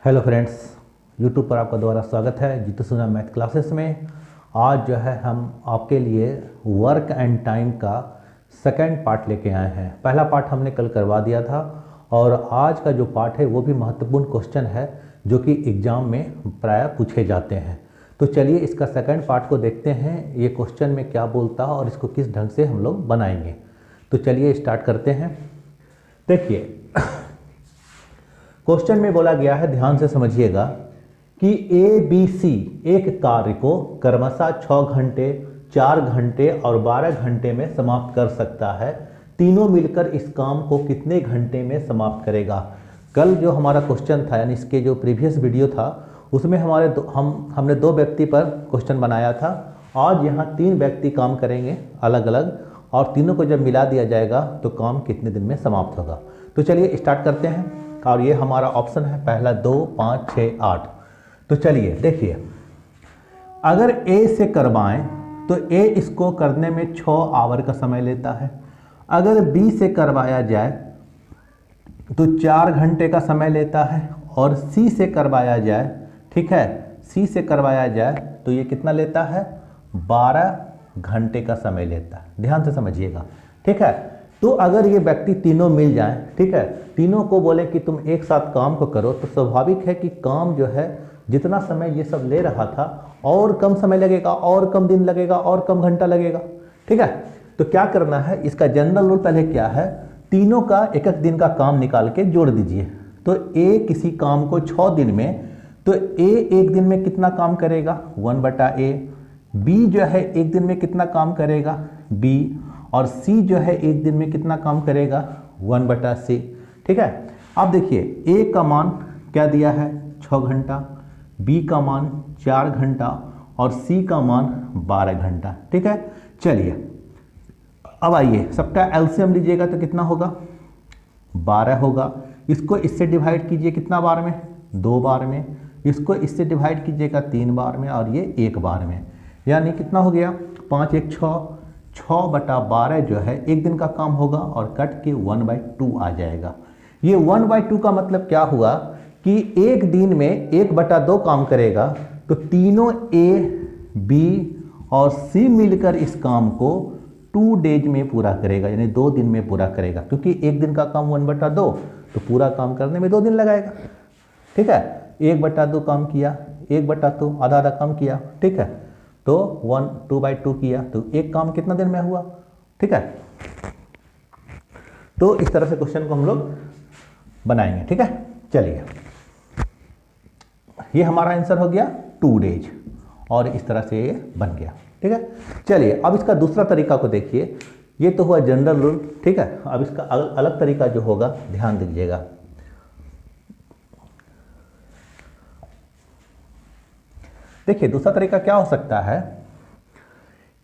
Hello friends, YouTube पर आपका दोबारा स्वागत है जीतू सोना मैथ क्लासेस में। आज जो है हम आपके लिए वर्क एंड टाइम का सेकंड पार्ट लेके आए हैं। पहला पार्ट हमने कल करवा दिया था और आज का जो पार्ट है वो भी महत्वपूर्ण क्वेश्चन है जो कि एग्ज़ाम में प्रायः पूछे जाते हैं। तो चलिए इसका सेकंड पार्ट को देखते हैं, ये क्वेश्चन में क्या बोलता है और इसको किस ढंग से हम लोग बनाएंगे। तो चलिए स्टार्ट करते हैं। देखिए क्वेश्चन में बोला गया है, ध्यान से समझिएगा कि ए बी सी एक कार्य को क्रमशः 6 घंटे, 4 घंटे और 12 घंटे में समाप्त कर सकता है। तीनों मिलकर इस काम को कितने घंटे में समाप्त करेगा। कल जो हमारा क्वेश्चन था यानी इसके जो प्रीवियस वीडियो था उसमें हमने 2 व्यक्ति पर क्वेश्चन बनाया था। आज यहाँ 3 व्यक्ति काम करेंगे अलग अलग और तीनों को जब मिला दिया जाएगा तो काम कितने दिन में समाप्त होगा। तो चलिए स्टार्ट करते हैं और ये हमारा ऑप्शन है पहला 2, 5, 6, 8। तो चलिए देखिए, अगर ए से करवाएं तो ए इसको करने में 6 आवर का समय लेता है। अगर बी से करवाया जाए तो 4 घंटे का समय लेता है और सी से करवाया जाए, ठीक है, सी से करवाया जाए तो ये कितना लेता है, 12 घंटे का समय लेता है। ध्यान से समझिएगा, ठीक है। तो अगर ये व्यक्ति तीनों मिल जाएं, ठीक है, तीनों को बोले कि तुम एक साथ काम को करो तो स्वाभाविक है कि काम जो है जितना समय ये सब ले रहा था और कम समय लगेगा और कम दिन लगेगा और कम घंटा लगेगा, ठीक है। तो क्या करना है, इसका जनरल रूल पहले क्या है, तीनों का एक एक दिन का काम निकाल के जोड़ दीजिए। तो ए किसी काम को 6 दिन में, तो ए एक दिन में कितना काम करेगा, 1/a। बी जो है एक दिन में कितना काम करेगा, बी। और सी जो है एक दिन में कितना काम करेगा, 1/c, ठीक है। अब देखिए ए का मान क्या दिया है, 6 घंटा, बी का मान 4 घंटा और सी का मान 12 घंटा, ठीक है। चलिए अब आइए सबका एलसीएम लीजिएगा तो कितना होगा, 12 होगा। इसको इससे डिवाइड कीजिए कितना बार में, 2 बार में। इसको इससे डिवाइड कीजिएगा 3 बार में और ये 1 बार में, यानी कितना हो गया, 5 1 6, 6/12 जो है एक दिन का काम होगा और कट के 1/2 आ जाएगा। ये 1/2 का मतलब क्या हुआ कि एक दिन में 1/2 काम करेगा तो तीनों ए, बी और सी मिलकर इस काम को 2 डेज में पूरा करेगा, यानी 2 दिन में पूरा करेगा। क्योंकि एक दिन का काम 1/2 तो पूरा काम करने में 2 दिन लगाएगा, ठीक है। 1/2 काम किया, 1/2 आधा आधा काम किया, ठीक है। तो 2/2 किया तो एक काम कितना दिन में हुआ, ठीक है। तो इस तरह से क्वेश्चन को हम लोग बनाएंगे, ठीक है। चलिए ये हमारा आंसर हो गया 2 डेज और इस तरह से ये बन गया, ठीक है। चलिए अब इसका दूसरा तरीका को देखिए, ये तो हुआ जनरल रूल, ठीक है। अब इसका अलग तरीका जो होगा ध्यान दीजिएगा। देखिए दूसरा तरीका क्या हो सकता है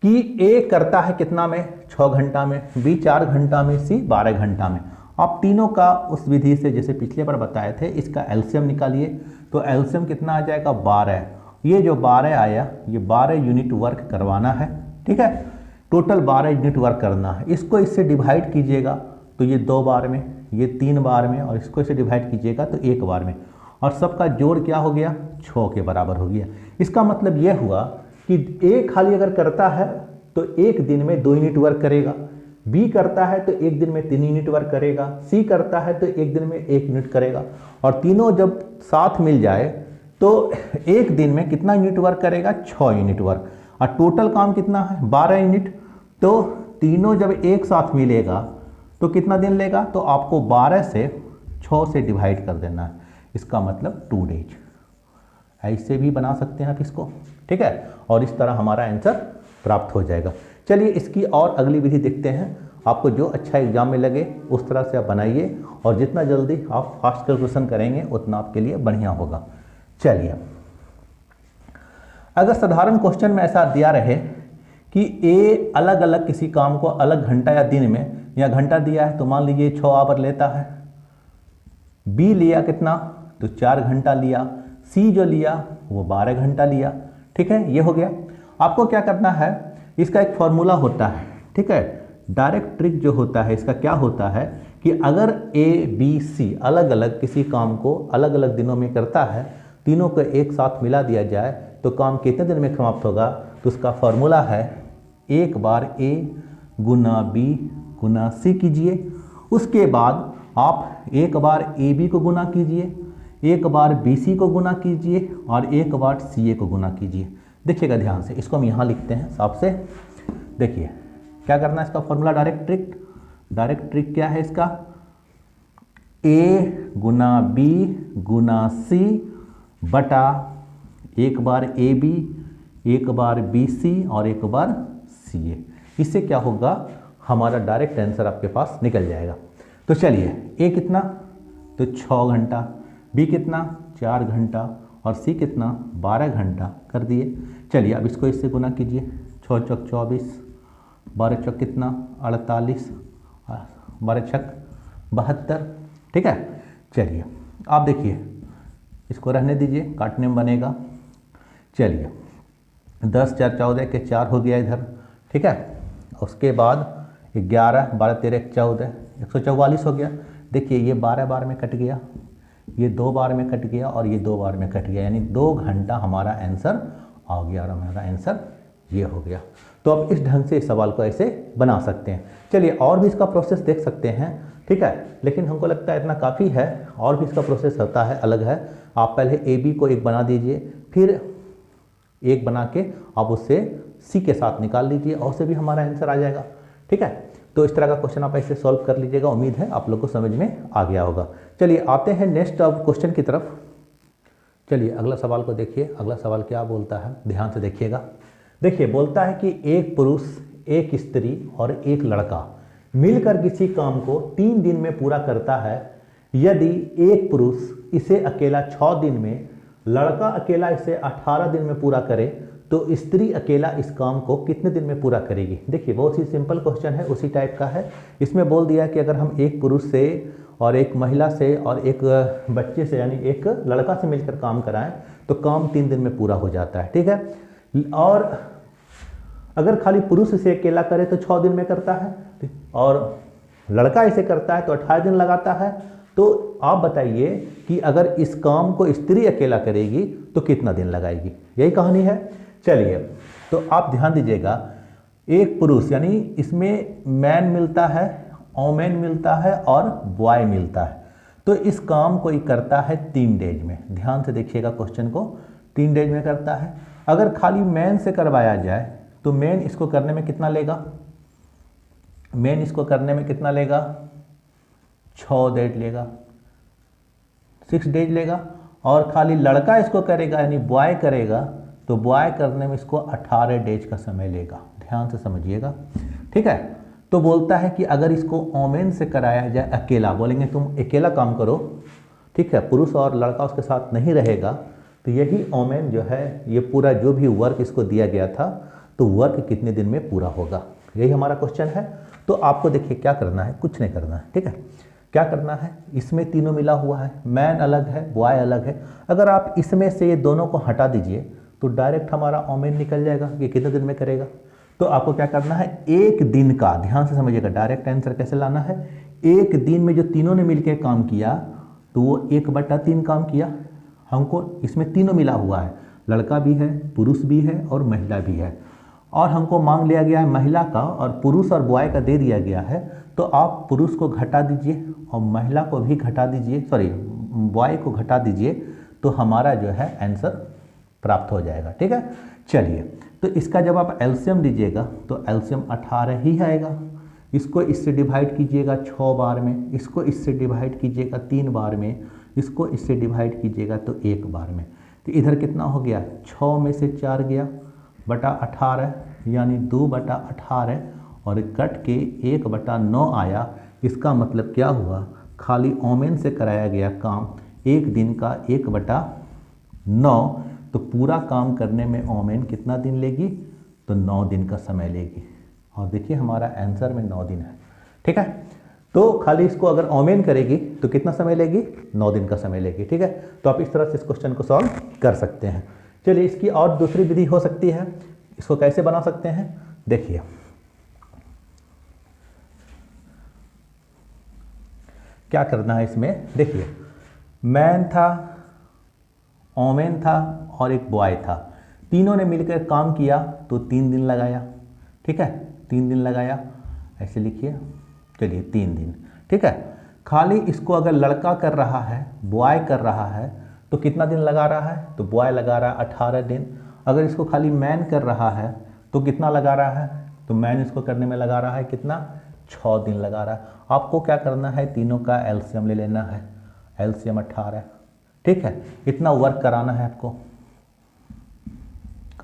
कि ए करता है कितना में, 6 घंटा में, बी 4 घंटा में, सी 12 घंटा में। आप तीनों का उस विधि से जैसे पिछले बार बताए थे इसका एलसीएम निकालिए तो एलसीएम कितना आ जाएगा, 12। ये जो 12 आया ये 12 यूनिट वर्क करवाना है, ठीक है। टोटल 12 यूनिट वर्क करना है। इसको इससे डिवाइड कीजिएगा तो ये 2 बार में, ये 3 बार में और इसको इससे डिवाइड कीजिएगा तो 1 बार में और सबका जोड़ क्या हो गया, 6 के बराबर हो गया। इसका मतलब यह हुआ कि ए खाली अगर करता है तो एक दिन में 2 यूनिट वर्क करेगा, बी करता है तो एक दिन में 3 यूनिट वर्क करेगा, सी करता है तो एक दिन में 1 यूनिट करेगा और तीनों जब साथ मिल जाए तो एक दिन में कितना यूनिट वर्क करेगा, 6 यूनिट वर्क। और टोटल काम कितना है, 12 यूनिट। तो तीनों जब एक साथ मिलेगा तो कितना दिन लेगा, तो आपको 12 से 6 से डिवाइड कर देना है, इसका मतलब 2 डेज। ऐसे भी बना सकते हैं आप इसको, ठीक है। और इस तरह हमारा आंसर प्राप्त हो जाएगा। चलिए इसकी और अगली विधि देखते हैं, आपको जो अच्छा एग्जाम में लगे उस तरह से आप बनाइए और जितना जल्दी आप फास्ट कैलकुलेशन करेंगे उतना आपके लिए बढ़िया होगा। चलिए अगर साधारण क्वेश्चन में ऐसा दिया रहे कि ए अलग अलग किसी काम को अलग घंटा या दिन में या घंटा दिया है तो मान लीजिए 6 आवर लेता है, बी लिया कितना, तो 4 घंटा लिया, सी जो लिया वो 12 घंटा लिया, ठीक है। ये हो गया। आपको क्या करना है, इसका एक फॉर्मूला होता है, ठीक है। डायरेक्ट ट्रिक जो होता है इसका क्या होता है कि अगर ए बी सी अलग अलग किसी काम को अलग अलग दिनों में करता है, तीनों को एक साथ मिला दिया जाए तो काम कितने दिन में समाप्त होगा? तो उसका फॉर्मूला है एक बार ए गुना बी गुना सी कीजिए, उसके बाद आप एक बार ए बी को गुना कीजिए, एक बार बी सी को गुना कीजिए और एक बार सी ए को गुना कीजिए। देखिएगा ध्यान से, इसको हम यहाँ लिखते हैं साफ से। देखिए क्या करना है इसका फॉर्मूला, डायरेक्ट ट्रिक क्या है इसका? ए गुना बी गुना सी बटा एक बार ए बी, एक बार बी सी और एक बार सी ए। इससे क्या होगा, हमारा डायरेक्ट आंसर आपके पास निकल जाएगा। तो चलिए, ए कितना? तो 6 घंटा, बी कितना? 4 घंटा और सी कितना? 12 घंटा कर दिए। चलिए अब इसको इससे गुना कीजिए, 6 चौक 24, 12 चौक कितना? 48, 12 छक 72। ठीक है, चलिए आप देखिए, इसको रहने दीजिए, काटने में बनेगा। चलिए 10 4 14 के 4 हो गया इधर। ठीक है, उसके बाद 11 12 13 14 144 हो गया। देखिए ये 12 बार में कट गया, ये 2 बार में कट गया और ये 2 बार में कट गया, यानी 2 घंटा हमारा आंसर आ गया और हमारा आंसर ये हो गया। तो अब इस ढंग से इस सवाल को ऐसे बना सकते हैं। चलिए और भी इसका प्रोसेस देख सकते हैं। ठीक है, लेकिन हमको लगता है इतना काफ़ी है, और भी इसका प्रोसेस होता है, अलग है। आप पहले ए बी को एक बना दीजिए, फिर एक बना के आप उससे सी के साथ निकाल लीजिए और उससे भी हमारा आंसर आ जाएगा। ठीक है, तो इस तरह का क्वेश्चन आप ऐसे सॉल्व कर लीजिएगा। उम्मीद है आप लोग को समझ में आ गया होगा। चलिए आते हैं नेक्स्ट अब क्वेश्चन की तरफ। चलिए अगला सवाल को देखिए। अगला सवाल क्या बोलता है, ध्यान से देखिएगा। देखिए बोलता है कि एक पुरुष, एक स्त्री और एक लड़का मिलकर किसी काम को 3 दिन में पूरा करता है। यदि एक पुरुष इसे अकेला 6 दिन में, लड़का अकेला इसे 18 दिन में पूरा करे, तो स्त्री अकेला इस काम को कितने दिन में पूरा करेगी? देखिए बहुत ही सिंपल क्वेश्चन है, उसी टाइप का है। इसमें बोल दिया कि अगर हम एक पुरुष से और एक महिला से और एक बच्चे से यानी एक लड़का से मिलकर काम कराएं तो काम 3 दिन में पूरा हो जाता है। ठीक है, और अगर खाली पुरुष इसे अकेला करे तो 6 दिन में करता है, और लड़का इसे करता है तो 18 दिन लगाता है। तो आप बताइए कि अगर इस काम को स्त्री अकेला करेगी तो कितना दिन लगाएगी? यही कहानी है। चलिए तो आप ध्यान दीजिएगा, एक पुरुष यानी इसमें मैन मिलता है, ओमेन मिलता है और बॉय मिलता है। तो इस काम को ये करता है 3 डेज में। ध्यान से देखिएगा क्वेश्चन को, 3 डेज में करता है। अगर खाली मैन से करवाया जाए तो मैन इसको करने में कितना लेगा? मैन इसको करने में कितना लेगा? 6 डेज लेगा, 6 डेज लेगा। और खाली लड़का इसको करेगा यानी बॉय करेगा तो बॉय करने में इसको 18 डेज का समय लेगा। ध्यान से समझिएगा। ठीक है, तो बोलता है कि अगर इसको ओमेन से कराया जाए अकेला, बोलेंगे तुम अकेला काम करो, ठीक है, पुरुष और लड़का उसके साथ नहीं रहेगा, तो यही ओमेन जो है ये पूरा जो भी वर्क इसको दिया गया था तो वर्क कितने दिन में पूरा होगा, यही हमारा क्वेश्चन है। तो आपको देखिए क्या करना है, कुछ नहीं करना है। ठीक है, क्या करना है, इसमें तीनों मिला हुआ है, मैन अलग है, बॉय अलग है। अगर आप इसमें से ये दोनों को हटा दीजिए तो डायरेक्ट हमारा ओमेन निकल जाएगा कि कितने दिन में करेगा। तो आपको क्या करना है, एक दिन का, ध्यान से समझिएगा, डायरेक्ट आंसर कैसे लाना है। एक दिन में जो तीनों ने मिलकर काम किया तो वो 1/3 काम किया। हमको इसमें तीनों मिला हुआ है, लड़का भी है, पुरुष भी है और महिला भी है, और हमको मांग लिया गया है महिला का और पुरुष और बॉय का दे दिया गया है। तो आप पुरुष को घटा दीजिए और महिला को भी घटा दीजिए, सॉरी बॉय को घटा दीजिए, तो हमारा जो है आंसर प्राप्त हो जाएगा। ठीक है, चलिए तो इसका जब आप एलसीएम लीजिएगा तो एलसीएम 18 ही आएगा। इसको इससे डिवाइड कीजिएगा 6 बार में, इसको इससे डिवाइड कीजिएगा 3 बार में, इसको इससे डिवाइड कीजिएगा तो 1 बार में। तो इधर कितना हो गया, 6 में से 4 गया बटा 18 यानी 2/18 और कट के 1/9 आया। इसका मतलब क्या हुआ, खाली ओमेन से कराया गया काम एक दिन का 1/9, तो पूरा काम करने में ओमेन कितना दिन लेगी, तो 9 दिन का समय लेगी। और देखिए हमारा आंसर में 9 दिन है। ठीक है, तो खाली इसको अगर ओमेन करेगी तो कितना समय लेगी, 9 दिन का समय लेगी। ठीक है, तो आप इस तरह से इस क्वेश्चन को सॉल्व कर सकते हैं। चलिए इसकी और दूसरी विधि हो सकती है, इसको कैसे बना सकते हैं, देखिए क्या करना है इसमें, देखिए मैन था, ओमेन था और एक बॉय था, तीनों ने मिलकर काम किया तो 3 दिन लगाया, ठीक है, 3 दिन लगाया, ऐसे लिखिए, चलिए 3 दिन, ठीक है। खाली इसको अगर लड़का कर रहा है, बॉय कर रहा है तो कितना दिन लगा रहा है, तो बॉय लगा रहा है 18 दिन। अगर इसको खाली मैन कर रहा है तो कितना लगा रहा है, तो मैन इसको करने में लगा रहा है कितना, 6 दिन लगा रहा है। आपको क्या करना है, तीनों का एलसीएम ले लेना है, एलसीएम 18, ठीक है, इतना वर्क कराना है आपको,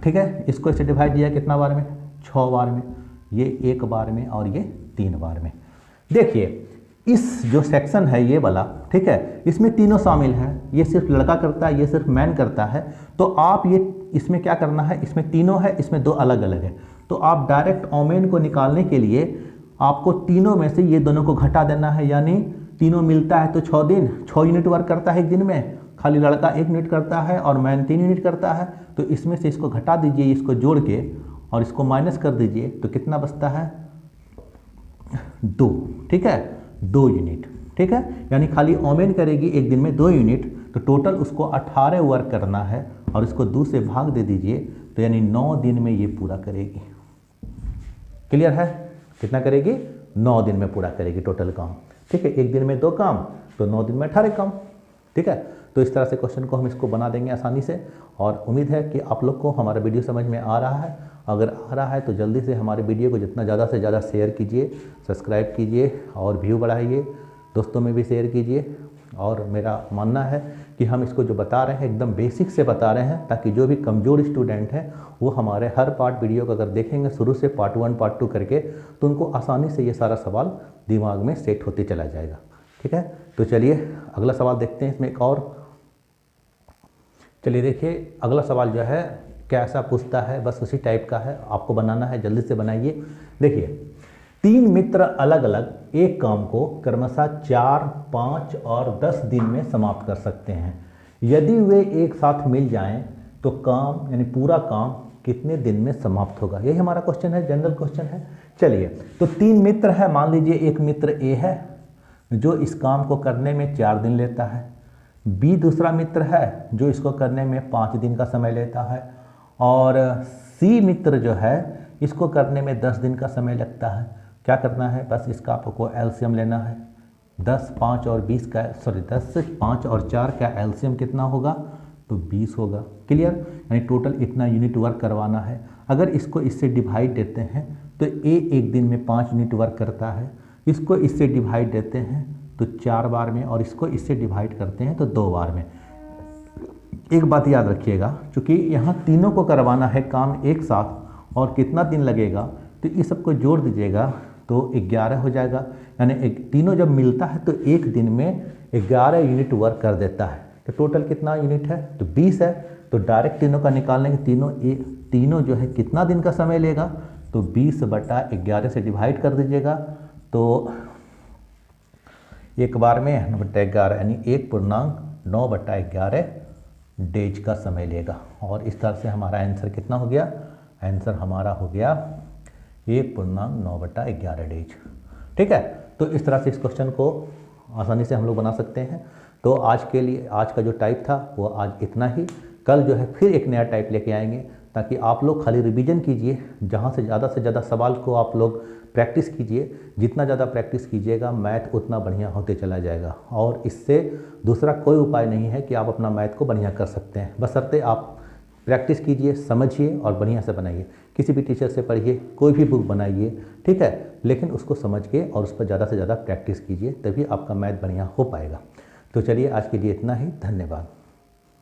ठीक है। इसको इसे डिवाइड किया कितना बार में, 6 बार में, ये 1 बार में और ये 3 बार में। देखिए इस जो सेक्शन है ये वाला, ठीक है, इसमें तीनों शामिल है, ये सिर्फ लड़का करता है, ये सिर्फ मैन करता है। तो आप ये इसमें क्या करना है, इसमें तीनों है, इसमें 2 अलग अलग है, तो आप डायरेक्ट ओमेन को निकालने के लिए आपको तीनों में से ये दोनों को घटा देना है, यानी तीनों मिलता है तो 6 दिन, 6 यूनिट वर्क करता है एक दिन में, खाली लड़का 1 यूनिट करता है और मैन 3 यूनिट करता है। तो इसमें से इसको घटा दीजिए, इसको जोड़ के और इसको माइनस कर दीजिए, तो कितना बचता है, 2, ठीक है, 2 यूनिट, ठीक है, यानी खाली ओमेन करेगी एक दिन में 2 यूनिट, तो टोटल उसको 18 वर्क करना है और इसको 2 से भाग दे दीजिए, तो यानी 9 दिन में ये पूरा करेगी। क्लियर है, कितना करेगी, 9 दिन में पूरा करेगी टोटल काम, ठीक है, एक दिन में 2 काम तो 9 दिन में 18 काम, ठीक है। तो इस तरह से क्वेश्चन को हम इसको बना देंगे आसानी से, और उम्मीद है कि आप लोग को हमारा वीडियो समझ में आ रहा है। अगर आ रहा है तो जल्दी से हमारे वीडियो को जितना ज़्यादा से ज़्यादा शेयर कीजिए, सब्सक्राइब कीजिए और व्यू बढ़ाइए, दोस्तों में भी शेयर कीजिए। और मेरा मानना है कि हम इसको जो बता रहे हैं एकदम बेसिक से बता रहे हैं, ताकि जो भी कमज़ोर स्टूडेंट हैं वो हमारे हर पार्ट वीडियो को अगर देखेंगे शुरू से पार्ट 1 पार्ट 2 करके, तो उनको आसानी से ये सारा सवाल दिमाग में सेट होते चला जाएगा, ठीक है। तो चलिए अगला सवाल देखते हैं, इसमें एक और, चलिए देखिए अगला सवाल जो है कैसा पूछता है, बस उसी टाइप का है, आपको बनाना है, जल्दी से बनाइए। देखिए 3 मित्र अलग अलग एक काम को क्रमशः 4, 5 और 10 दिन में समाप्त कर सकते हैं। यदि वे एक साथ मिल जाएं तो काम यानी पूरा काम कितने दिन में समाप्त होगा, यही हमारा क्वेश्चन है, जनरल क्वेश्चन है। चलिए तो 3 मित्र है, मान लीजिए एक मित्र ए है जो इस काम को करने में 4 दिन लेता है, बी दूसरा मित्र है जो इसको करने में 5 दिन का समय लेता है, और सी मित्र जो है इसको करने में 10 दिन का समय लगता है। क्या करना है, बस इसका आपको एलसीएम लेना है, 10, 5 और 20 का, सॉरी 10, 5 और 4 का एलसीएम कितना होगा, तो 20 होगा। क्लियर, यानी टोटल इतना यूनिट वर्क करवाना है। अगर इसको इससे डिवाइड देते हैं तो ए एक दिन में 5 यूनिट वर्क करता है, इसको इससे डिवाइड देते हैं तो 4 बार में, और इसको इससे डिवाइड करते हैं तो 2 बार में। एक बात याद रखिएगा, चूँकि यहाँ तीनों को करवाना है काम एक साथ और कितना दिन लगेगा, तो इस सबको जोड़ दीजिएगा तो 11 हो जाएगा, यानी तीनों जब मिलता है तो एक दिन में 11 यूनिट वर्क कर देता है। तो टोटल कितना यूनिट है, तो 20 है, तो डायरेक्ट तीनों का निकालने के तीनों जो है कितना दिन का समय लेगा, तो 20/11 से डिवाइड कर दीजिएगा, तो एक बार में 9/11 यानी 1.9/11 डेज का समय लेगा। और इस तरह से हमारा आंसर कितना हो गया, आंसर हमारा हो गया 1.9/11 डेज, ठीक है। तो इस तरह से इस क्वेश्चन को आसानी से हम लोग बना सकते हैं। तो आज के लिए आज का जो टाइप था वो आज इतना ही, कल जो है फिर एक नया टाइप लेके आएंगे, ताकि आप लोग खाली रिवीजन कीजिए, जहाँ से ज़्यादा सवाल को आप लोग प्रैक्टिस कीजिए। जितना ज़्यादा प्रैक्टिस कीजिएगा मैथ उतना बढ़िया होते चला जाएगा, और इससे दूसरा कोई उपाय नहीं है कि आप अपना मैथ को बढ़िया कर सकते हैं, बशर्ते आप प्रैक्टिस कीजिए, समझिए और बढ़िया से बनाइए। किसी भी टीचर से पढ़िए, कोई भी बुक बनाइए, ठीक है, लेकिन उसको समझ के और उस पर ज़्यादा से ज़्यादा प्रैक्टिस कीजिए, तभी आपका मैथ बढ़िया हो पाएगा। तो चलिए आज के लिए इतना ही, धन्यवाद।